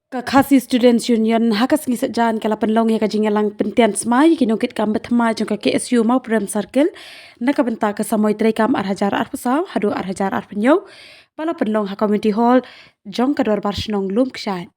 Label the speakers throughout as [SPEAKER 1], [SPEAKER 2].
[SPEAKER 1] Kakasi Students Union hakas ngi sejan kala penlong ya kajing lang pentian smai kinokit kam betma jong ka KSU mau prem circle naka benta ka samoy tre kam arhajar arpusaw hadu arhajar arpenyo pala penlong ha community hall jong ka dor barshnong lum kshan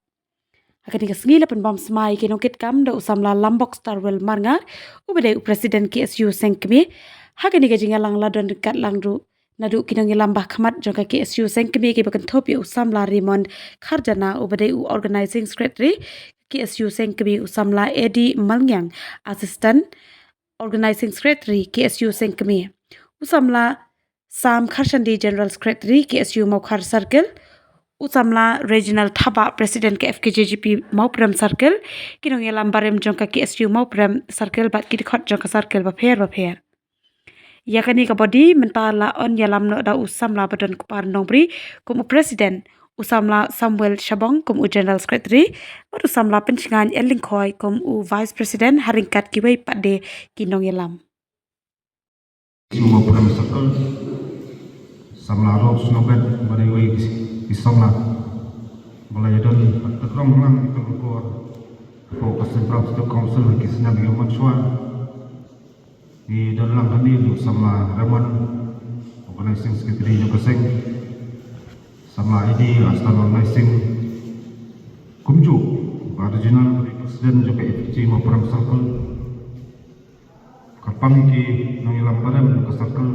[SPEAKER 1] hakani ka sngi la penbam smai kinokit kam da usamla lambok starwell marngar ubede presiden KSU sengkmi hakani ka jingalang ladon dekat langru nadu kinong lambah khamat jong ka KSU sengkmi ki bakan thopi usamla Raymond Kharjana ubade organizing secretary KSU sengkmi usamla Edi Malngyang assistant organizing secretary KSU sengkmi usamla Sam Kharshandi general secretary KSU Maukhar circle usamla regional thaba president ke FKJGP Mauprem circle kinong lambarem jong ka KSU Mauprem circle bat ki khot jong ka circle ba pher yakani ka body mentala on yalam no da usamla badan kupar nongpri kum president usamla Samuel Shabong kum general secretary baru usamla pencingan Elingkhoi kum vice president haringkat kiwei pade kinong yalam
[SPEAKER 2] Semua program circle samla ro snobet barewi isomla mulai dari terong lang itu ko central state council kisna bi manswa di dalam hadir sama Raman organizing secretary juga sing sama ini astana organizing kumju original presiden juga FG mau program circle kapang ki nang ilang barem ke circle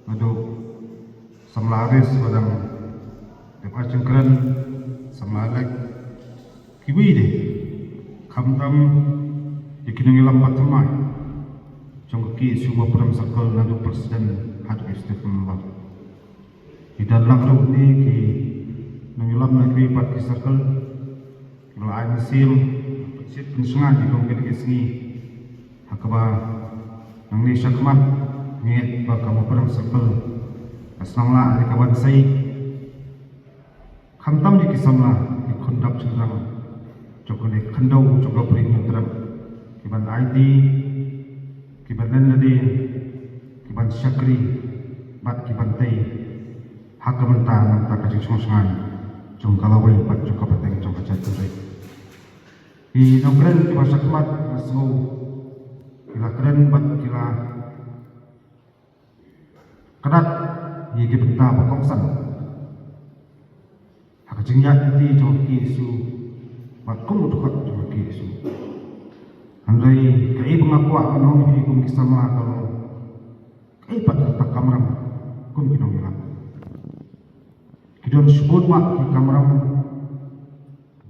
[SPEAKER 2] ado samlaris padang depa cengkran samlalek kiwi de kamtam dikinang ilang patmai jong ki semua program circle nadu presiden hadu Stephen Bak di dalam ru ni ki nang ilang negeri pat ki circle mulai mesim sit pensungan di kong ke sini hakaba nang ni syakman nget ba kamu perang circle asnangla di kawan sai khantam di kisamla di khundap chendrang jokone khandau jokla pring nandram kiban ID kiban nadi kiban syakri bat kiban tei hakamenta nanta kajing songsangan jong kalawai bat jokka pateng jong kacai tunai di nongren kiban syakmat asngu kila keren bat kila kadat ye ke benta pakongsan hak jingya ti jong ki isu bat kum utukat jong ki isu andai kai pengakua anong ni kum kisama kalau kai pat tak kamram kum kinong ilang kidon sebut mak ki kamram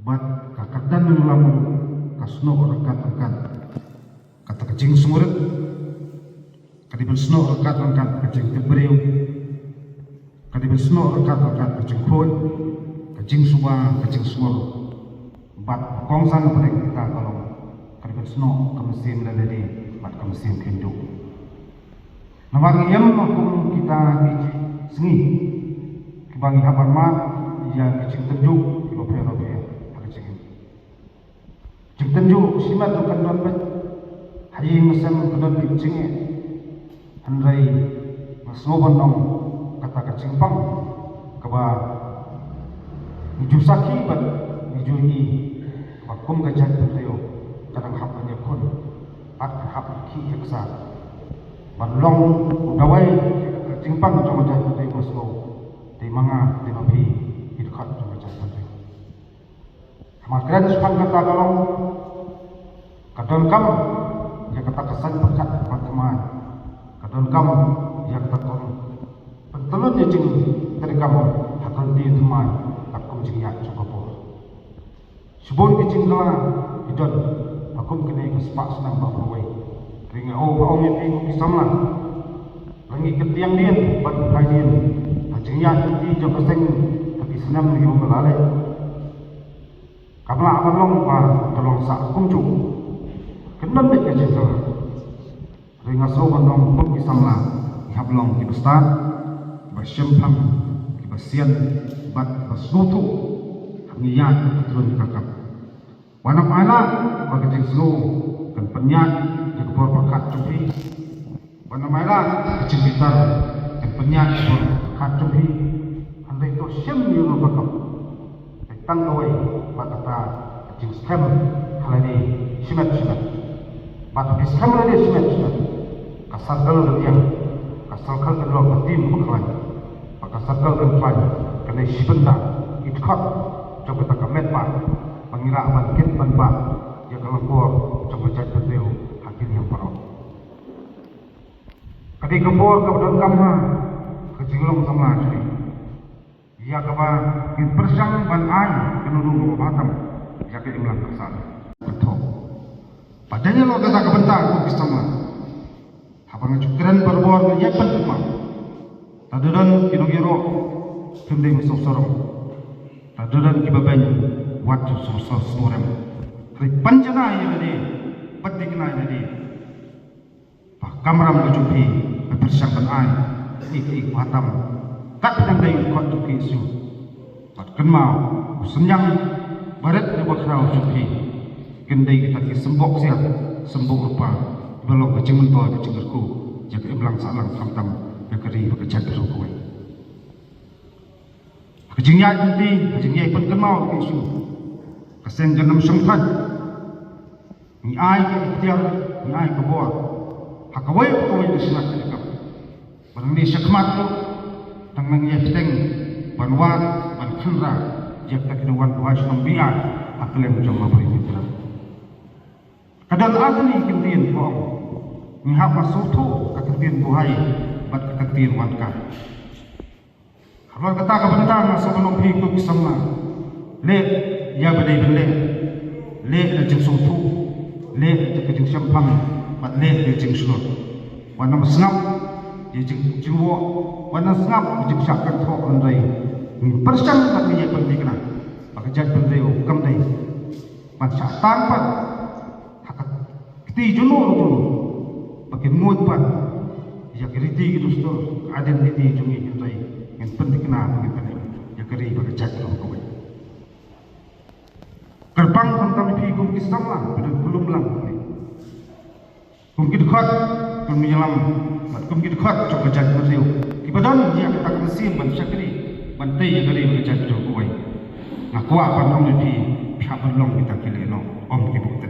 [SPEAKER 2] bat kakakdan nulamu kasno rakat kata kecing sumurut kadibel snow rakat kecing tebreu kadibel snow rakat kecing khoi kecing suar bat kongsan pada kita kalau kadibel snow kemesin dan dari bat kemesin hindu namang iyam makum kita sengi kibangi habar mat yang kecing tenjuk robe kecing tenjuk simat bukan dapat haji mesem kedon kecing andai masnoban dong kata kecing pang kaba ijusaki bat ijuhi bakum gajah teo kadang hapanya kun at hap ki yaksa balong udawai kecing pang cuma jatuh teo masno di manga di nabi idkhat cuma jatuh teo makran sepan kata kalong kadon kam ya kata kesan berkat teman kadon kam ya kata kon pentelun ya jeng dari kamu hakal di teman aku jeng ya coba po sebon ke jeng kala idon aku kena kesepak senang bapak wei ringa oh ini kisamla langi ketiang dia ban pai dia jeng ya di jeng keseng tapi senam yo melalai kamla abalong pa tolong sak kumcu kendan dek ke jeng ringa so bandong pun kisamla ihablong ki bestar bersyempang ki basian bat basnutu hangiyan turun kakap wanam ala bagi jeng slu kan penyat ke kepor perkat cupi wanam ala kecing bitar kan penyat kepor perkat cupi andai to syem yo bakap tang away batata jing scam halani simet bat bis scam halani simet kasar kalau yang kasar kalau lo batim bukan kasar kalau kan kena sibenda itkot coba tak kamet pak pengira bangkit banbat ya kalau gua coba jadi beliau hakim yang parok kadi kebor kemudian kamha kejilong sama jadi ya kaba in persang ban ai kenurung batam ya ke imlang kasar betul padanya lo kata kebentar ku kisama habang cukran berbor ya pentima tadudan kiro-kiro kendai musuh sorong tadudan kibabany watu sosok sorem kri panjana ya tadi patikna ya tadi pak kamram kecupi persang ban ai ik batam kat yang dayu kot tuki isu pat kenmau senyang barat di bakrau cuki kendai kita ki sembok siap sembok rupa belok ke cimentol ke cinggerku jaga iblang salang samtam ya keri bekerja ke rukui kejingnya nanti kejingnya pun kenmau ke isu keseng genam sengkat ni ai ke ikhtiar ni ai ke bawah hakawai pakawai ke senat ke dekam barang ni syakmat tu tang ye peteng banwan ban khanra jak tak dewan buas nombia aklem joma beri mitra kadang asli kendien ko ni ha masutu ka kendien buhai bat ka kendien wanka kalau kata ka bentang sebelum hiku kisama le ya badai bele le la jing sutu le ka jing sampang bat le jing slot wana masngap ye jing wo wana ngap jing syakkan thok andai min persang tak ni pen dikna pakajat pen deu kam dai man sa tang pat hakat ti juno pakai mut pat ya kriti gitu sto identity jungi andai min pen dikna pakai pen ya keri pakajat ko gerbang tentang pi kum kisama belum lang kum kidkhat kum menyelam kum kidkhat coba jadi berdeu kibadan dia kata mesin ban syakri ban tei gari bekerja do kuai ngaku apa nom di pihak belong kita kile no om kibukte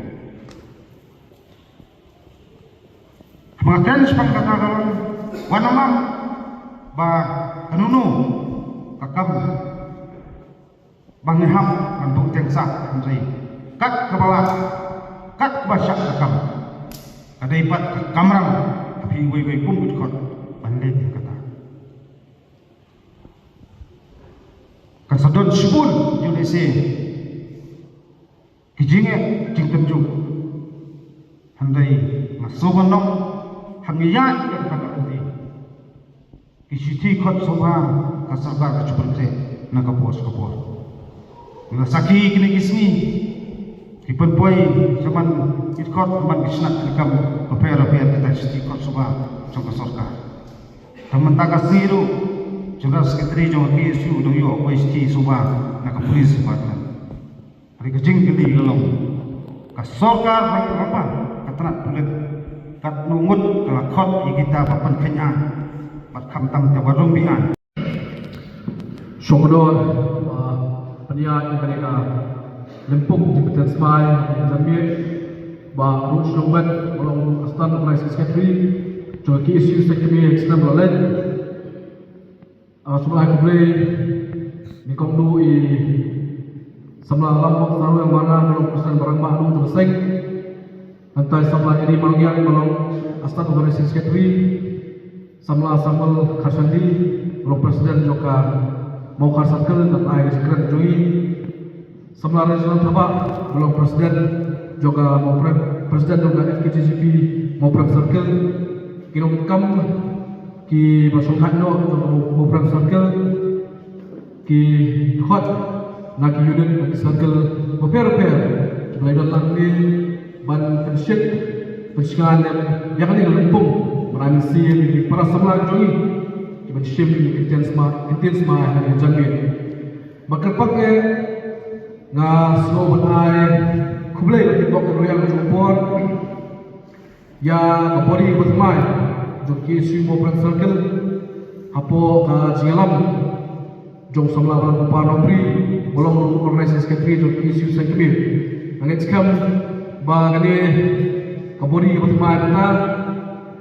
[SPEAKER 2] makan sepang kata dalam wanamam ba kanunu kakam bangham ban buk tengsa andai kat ke bawah kat ke basyak kakam ada ipat kamram tapi wei kum kidkhat ban le kata kasadon sibul Indonesia kijinge jing tenju handai masobanok hangiyat yang kata nanti kisiti khot soba ka sarkar ka chupre na ka pos nga saki kini kisni kipen poi zaman itkot man kisnak kam opera kita siti khot soba trong ka sarkar teman takasiru General Secretary Jong KSU dong yo OST suba nak polis department. Hari kejing geli gelong. Ka sarkar bagi apa? Katrat pulit kat nungut kelakot kita papan Kenya. Pat kamtam tawarung bian.
[SPEAKER 3] Syukur penyiar mereka lempuk Jabatan Semai Zambia ba Rush Lombat orang Astan Organizing Secretary Jong KSU Secretary External Law Semua aku boleh nikong du i semua lambok tahu yang mana belum pesan barang baru terseng antai semua ini manggian belum Astan Organizing Secretary semua Samuel Khashandi belum presiden juga mau Khasakal dan air sekret Jui semua regional Tabak belum presiden juga mau presiden juga FKCCP mau Circle kinong kam ki masukkan no program circle ki khot nak unit nak circle repair mulai dalam ni ban pensyik pensyikahan yang ni lempung meransi di para semua jogi ki pensyik ni kitian semua yang jangan bakal pakai na slow banai kublai bagi dokter yang jumpa ya kapori bersemai Joki Sumo Circle Hapo ka Jingalam jong samla balang pa nombri bolong organization secretary jong isu sekbir angit skam ba kani kabori batma ta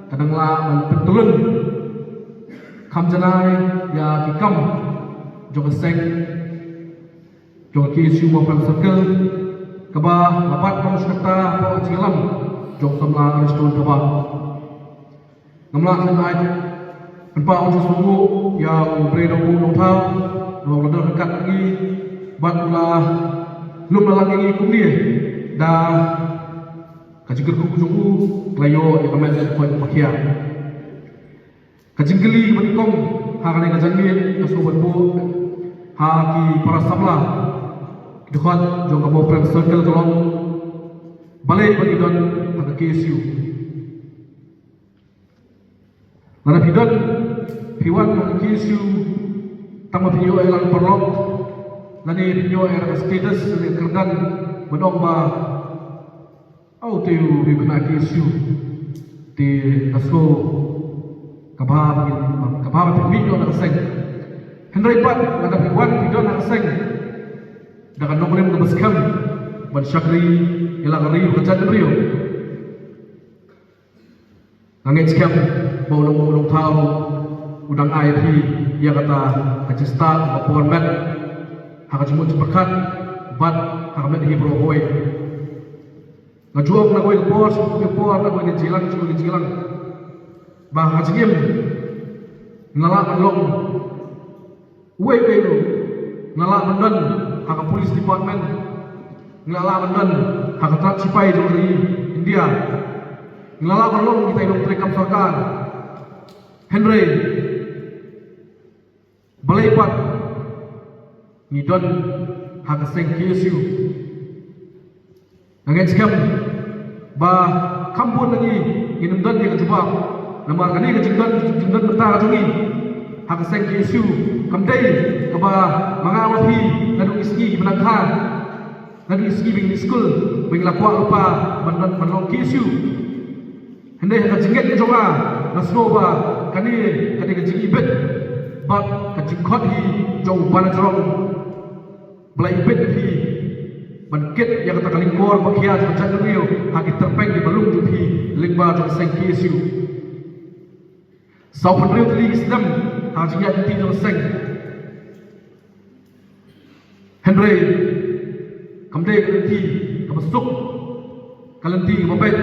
[SPEAKER 3] kadang la pentulun kam janai ya kikam jong seng jong isu mo pram circle kaba lapat pang sekta po cilam jong samla restun thaba namla sanai penpa usus suku ya bre dong nong thau nong ladar dekat lagi bat ula lum lalang lagi kumdi da kajikir ku suku klayo ya kamen ko makia kajingkeli menikong hakane kajangin kasobat bu ha ki para samla dekat jong kabo friend circle tolong balik bagi don hak KSU Nana bidon piwan hak KSU tama pinyo elang perlok nani pinyo era status ni kerdan menong ba au tiu di kena KSU di kaso kabah pinyo nak seng Henry Pat nana piwan bidon nak seng dengan nomor yang berbesar ban syakri ilang riu kejan riu angin skam bolong tahu udang IP ia kata kacista apapun met hak cemut cepat bat hak met hibro boy ngajuang nak boy kepor nak boy kejilang bah ngajim ngalak long way lu ngalak mendan hak polis department ngalak mendan hak trak sipai dari India ngalak belum kita hidup terekam sarkan Henry Balaipat ngidon hak seng KSU nangin skam ba kampun lagi nginum dan dia kecoba nama kani kejengdan bentar jungi hak seng KSU kamdai kaba mangawapi ngadu iski menangkan ngadu iski bing school bing lakwa lupa menong KSU Hendai hak jengget kecoba nasnoba kani kejeng ibet bat kejengkot hi jauh bana jerong belai ibet hi bangkit yang kata kalingkor bakia macam rio hak terpeng di belum tu hi lingba jauh seng KSU sau penriu teli Islam hak jengget ti jauh seng Henry kamdai kalenti kamasuk kalenti kamabet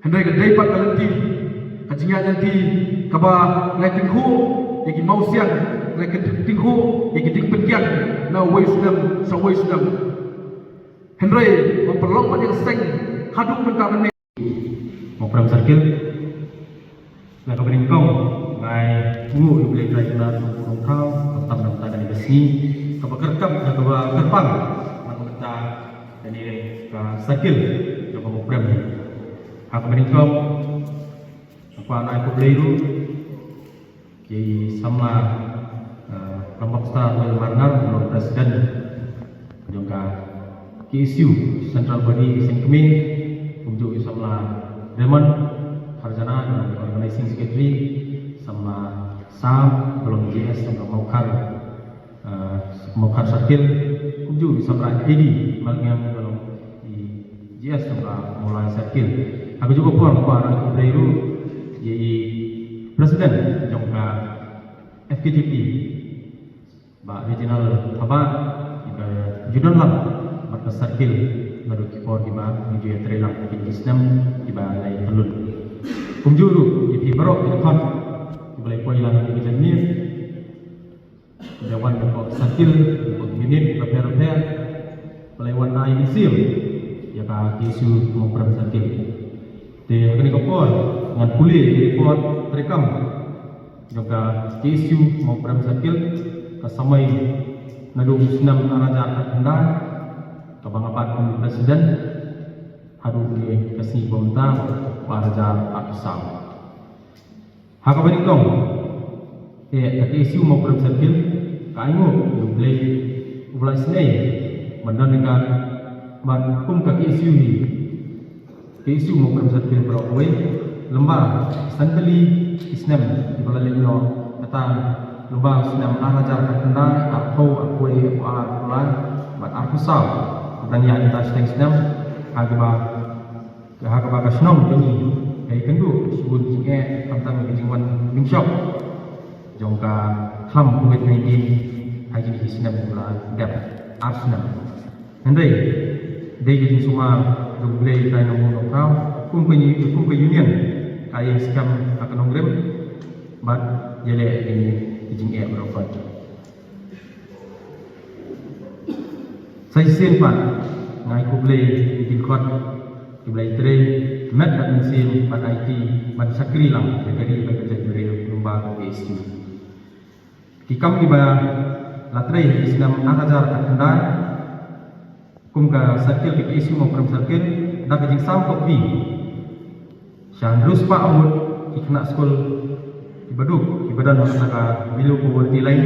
[SPEAKER 3] Henry kedai pat kalenti kajingnya nanti kaba ngai tinghu yaki mau siang ngai tinghu yaki ding penkian na wisdom so wisdom Henry memperlong banyak seng haduk mentah menit
[SPEAKER 4] mau pram circle nak keberingkong ngai ungu boleh belajar nong thau tam nong ta dari besi kaba kerkap kaba kerpang nak kita dari ka circle kaba mau pram aku menikam apa anak aku beli itu di sama pemaksa Marnar belum presiden juga KSU Central Body Sengkemin untuk sama Raymond Harjana organizing secretary sama Sam belum JS sama Maukar Sakil untuk sama Edi yang belum di JS sama mulai Sakil aku juga puan anak aku beli itu jadi presiden jangka FKTP Pak Regional Thabang Judan Lam Marka Sarkil Nadu Kipor Iba Menuju Trelang di Islam Iba Lai Telun Kumjuru Ipi Barok Di Kon Ibalai Puan Ilang Di Jamir Dewan Depok Sarkil Depok Minit Repair Pelaiwan Ai Misil Ya Ka Kisu Mopram Sarkil Di Kini Kopor dengan pulih report terekam juga KSU mau pram sakil kesamai ngadu senam araja anda kabang apa presiden haru ni kasih pemerintah paraja aksam hak beringkong KSU mau pram sakil kaingo dublai ulai senai mendandakan makum KSU ni KSU mau pram sakil berawai lembah santali Islam di Balai Lino kata lubang senam arajar kakenda aku akui bulan bat aku sal dan yang kita sedang senam hagba kasnong ini hai kendu sebut jinge tentang jingwan mingshop jongka ham COVID-19 hai jadi senam bulan dap arsenal nanti dei jadi semua dublei tai nomor kau kum ke union kaya skam akan nonggrem bat jele ini kijing berapa saya sen pan ngai kublei di kot kublei tre met bat mesin bat IT bat sakri lang dari kerja dari lomba PSU kikam di ba latre islam ajar kendai kum ka sakil ke isu mau pram sakil dak kijing sam kopi syan ruspa amut ikna skul ibaduk ibadan nasaka bilu kuwati lain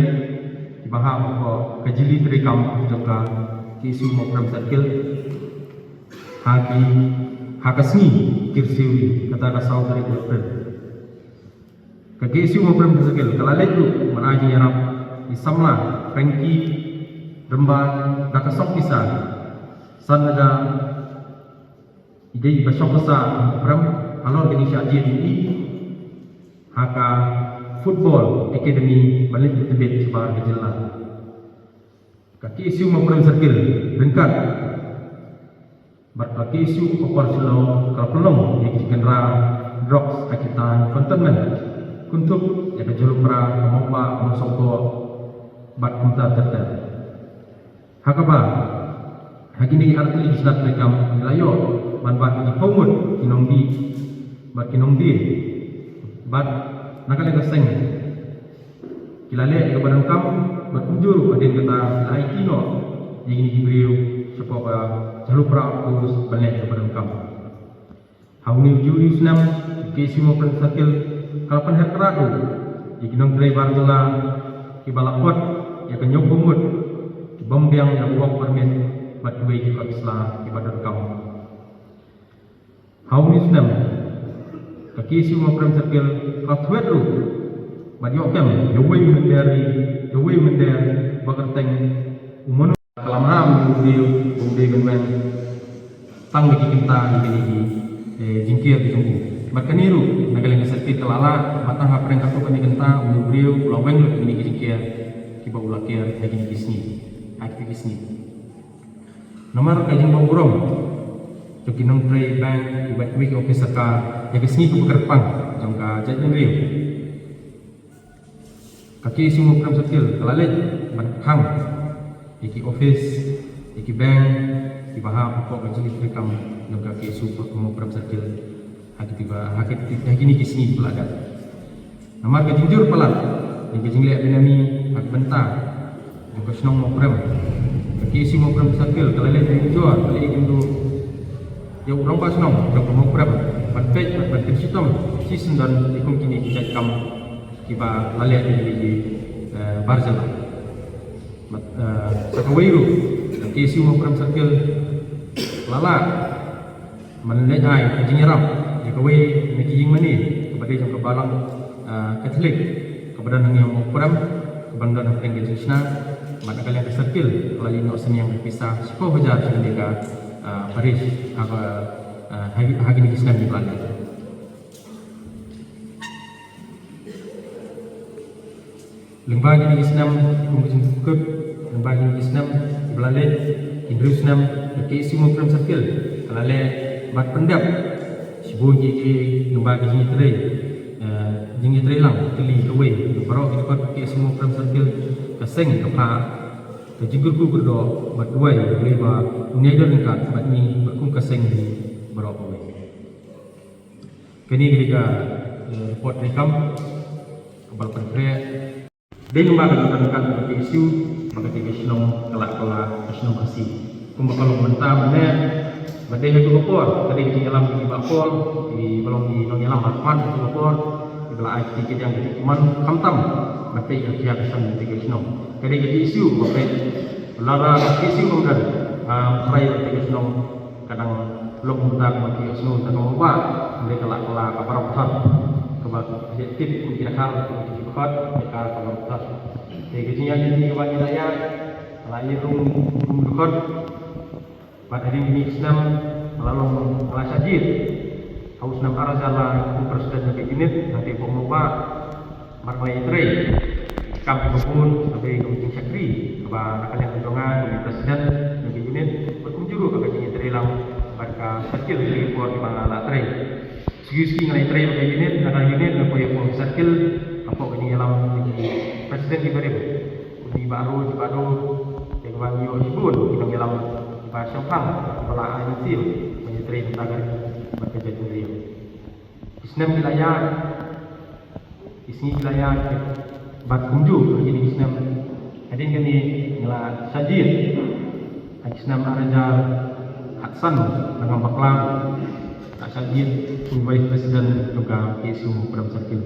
[SPEAKER 4] ibaham ko kajili trikam joka kisu mokram sakil hakasni kirsiwi kata kasau dari kulper kaki isu mokram sakil kalaletu manaji yarap isamla pengki remban dakasok kisah sanada ide basok kasa mokram alor gini syajid ini haka football academy balik tebet sebar kejelah kaki isu mokram sakil bengkat berkaki isu operasional kalpelong yang dikenal drugs akitan kontenmen kuntuk yang kejelupra kemomba kemosongko bat kumta terter hakaba hakini arti islat rekam nilayo ban di pomut kinongdi bat kinongdi bat nakal keseng kilale ke badan kam berkunjur aden kata lai kino yang ini diberiu supaya jalupra urus balik ke badan kam hauni juri senam kesi mo sakil kapan herkradu ikinong driver tula kibalakot ya kenyok bumut bombiang yang uang permen bat duwe ikut islah di badan kam hauni senam kaki semua pram sakil katwet ru badio kem yowei mender bagerteng umono kalamam umde genwen tang bagi kita di jingkir di tunggu bakaniru nagaling sakit kelala matang hapreng kaku kani genta umbriu laweng lu ini jingkir kiba ulakir lagi bisni aktivisni nomor kajing bawurong Jokinong Tray Bank Ibat Week Office ka yang kesini ke Bekerpang jangka jajan riu kaki semua program sakil kalalet berhang iki office iki bank dibaham pokok kecil rekam jangka kaki semua program sakil hak tiba hak ini kesini pelada nama kejinjur pelat yang kejinglek dinami hak bentang jangka senong program kaki semua program sakil kalalet dijual kali itu ya orang pas nong yang program berpej berkesitom season dan ikut kini kita kam kiba lalet di barzala sakawairu kesi program sakil lala menelai jingiram jakawai nekijing mani kepada yang kebalang Katolik kepada yang program kepada yang Krishna maka kalian kesakil melalui nosen yang berpisah 10 hajar sehingga Paris apa hari ini Islam di Belanda. Lembaga Islam kemudian kut lembaga Islam di Belanda Hindu Islam ke semua program sakil kalau bat pendap sibunyi ke lembaga jingi tray lang teli kawai baru kita ke semua program sakil keseng kepa Kejigurku berdoa berduai leba dunia dan dekat batni berkum keseng di berapa wei. Kini ketika report rekam kebal pentre dia lembaga dekat bagi isu maka kita senong kelak senong kasih. Kumbakalo mentah benar badai itu report tadi di dalam di bakol di belum di dalam harapan itu report di dalam IT yang cuman kamtam badai yang dia kesan di senong. Jadi kita isu maka lara isu kemudian mereka kita senang kadang belum mudah bagi senang dan mengubah mereka kelak kabar otak kebat tip mungkin hal untuk dikot mereka kabar otak Thì cái chuyện ini kebanyakan wilayah lain rum dekat pada hari ini Islam melalui melasajid haus nam arazala presiden negeri unit nanti pemuba marmai tre kam pun sampai kemudian syakri kepada akan yang kedongan kemudian presiden negeri unit berkunjung ke kemudian tre lang mereka sakil dari puan di mana la tre segi ngai tre negeri unit negara unit apa yang pun sakil apa ini dalam presiden di beri di baru yang bagi Osbun kita dalam bahasa Pang pelahan hasil menyetri tagar bekerja sendiri. Islam wilayah isi wilayah bat kunju jadi Islam hadin kini ngela sajid Islam arajal Hasan dengan baklang sajid Vice Presiden juga isu Perdana Sakil.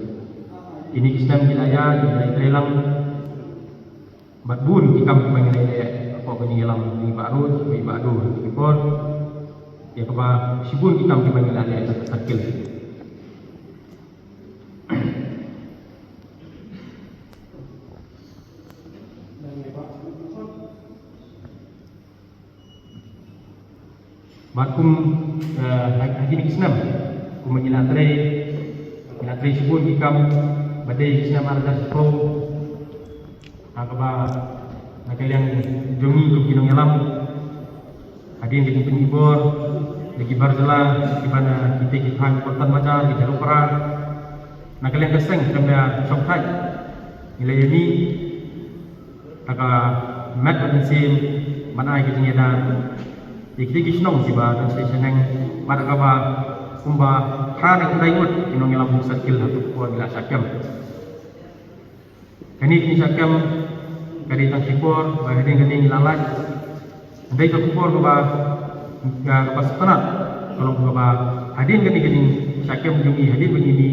[SPEAKER 4] Ini Islam wilayah di Thailand Batbun ikam mengenai apa penyelam di baru ikor ya keba sibun ikam mengenai ada sakil bakum lagi di Islam ku menyelatri sibun ikam badai Islam arda sepuluh akaba yang jongi ke kinong yalam hadin lagi penibor lagi barzela di mana kita kitan kontan maca di jalur perang yang keseng sampai songkai nilai ini aka mat bensin mana kita nyeda kita kisnong siba dan seneng pada kaba kumba hana daimut kinong yalam sakil hatu ko ila sakam kini sakam kari tang sipor bahading kini lalat andai ka kupor ka ba sepenat kalau ka ba hadin kini sakam jungi hadin begini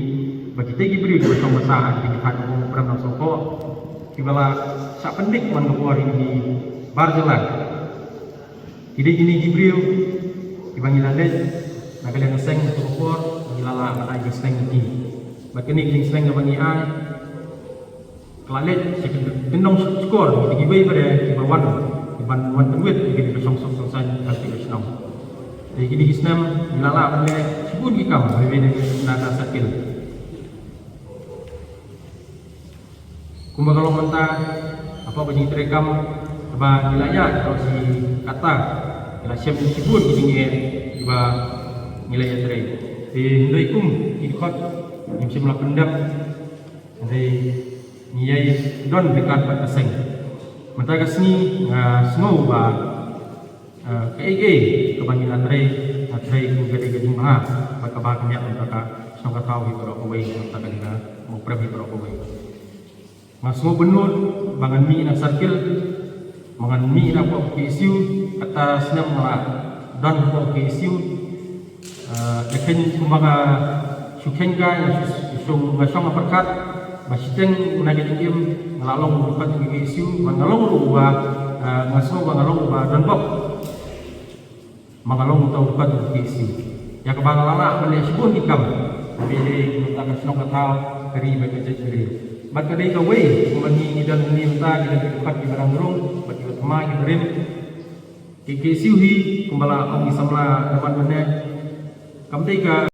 [SPEAKER 4] bagi tegi beri ko song basaan di hat ko pram nang soko kibala sak pendik man kupor ini barjelan kidi ini Jibril dipanggil landes nagal yang seng to kupor ngilala ka ai seng ini bakini king seng ka bangi ai kelalet gendong skor di gibai pada di bawah di bantuan duit di kesong-song san kali Islam. Jadi gini Islam dilala oleh sibun ikam berbeda nada sakil. Kumba kalau mentah apa bunyi terekam apa wilayah kalau si kata ila siap sibun ini tiba wilayah terai. Di Hindaikum ikut yang semula pendam dari niyai don dekat pada seng. Mentara sini semua ba KG kebanggilan atre gede-gede mah maka ba kami antara sangka tahu itu away antara kita mau pergi berapa away. Masuk benut bangan mi na sakil mangan mi na ko isu atas nama dan ko isu dekin kumaga sukenga yang sung perkat Basiteng unagi tingim ngalalong bukan tinggi isu mangalong ruba ngaso mangalong ruba dan bok mangalong tau bukan tinggi isu ya kebangalala melihat sibun ikam pilih mentakan senok katau keri bekerja sendiri bat kadai kawai kumangi dan minta kita bukan di barang rung bagi utama kita rim kiki siuhi kumbala ang isamla depan mana kamtega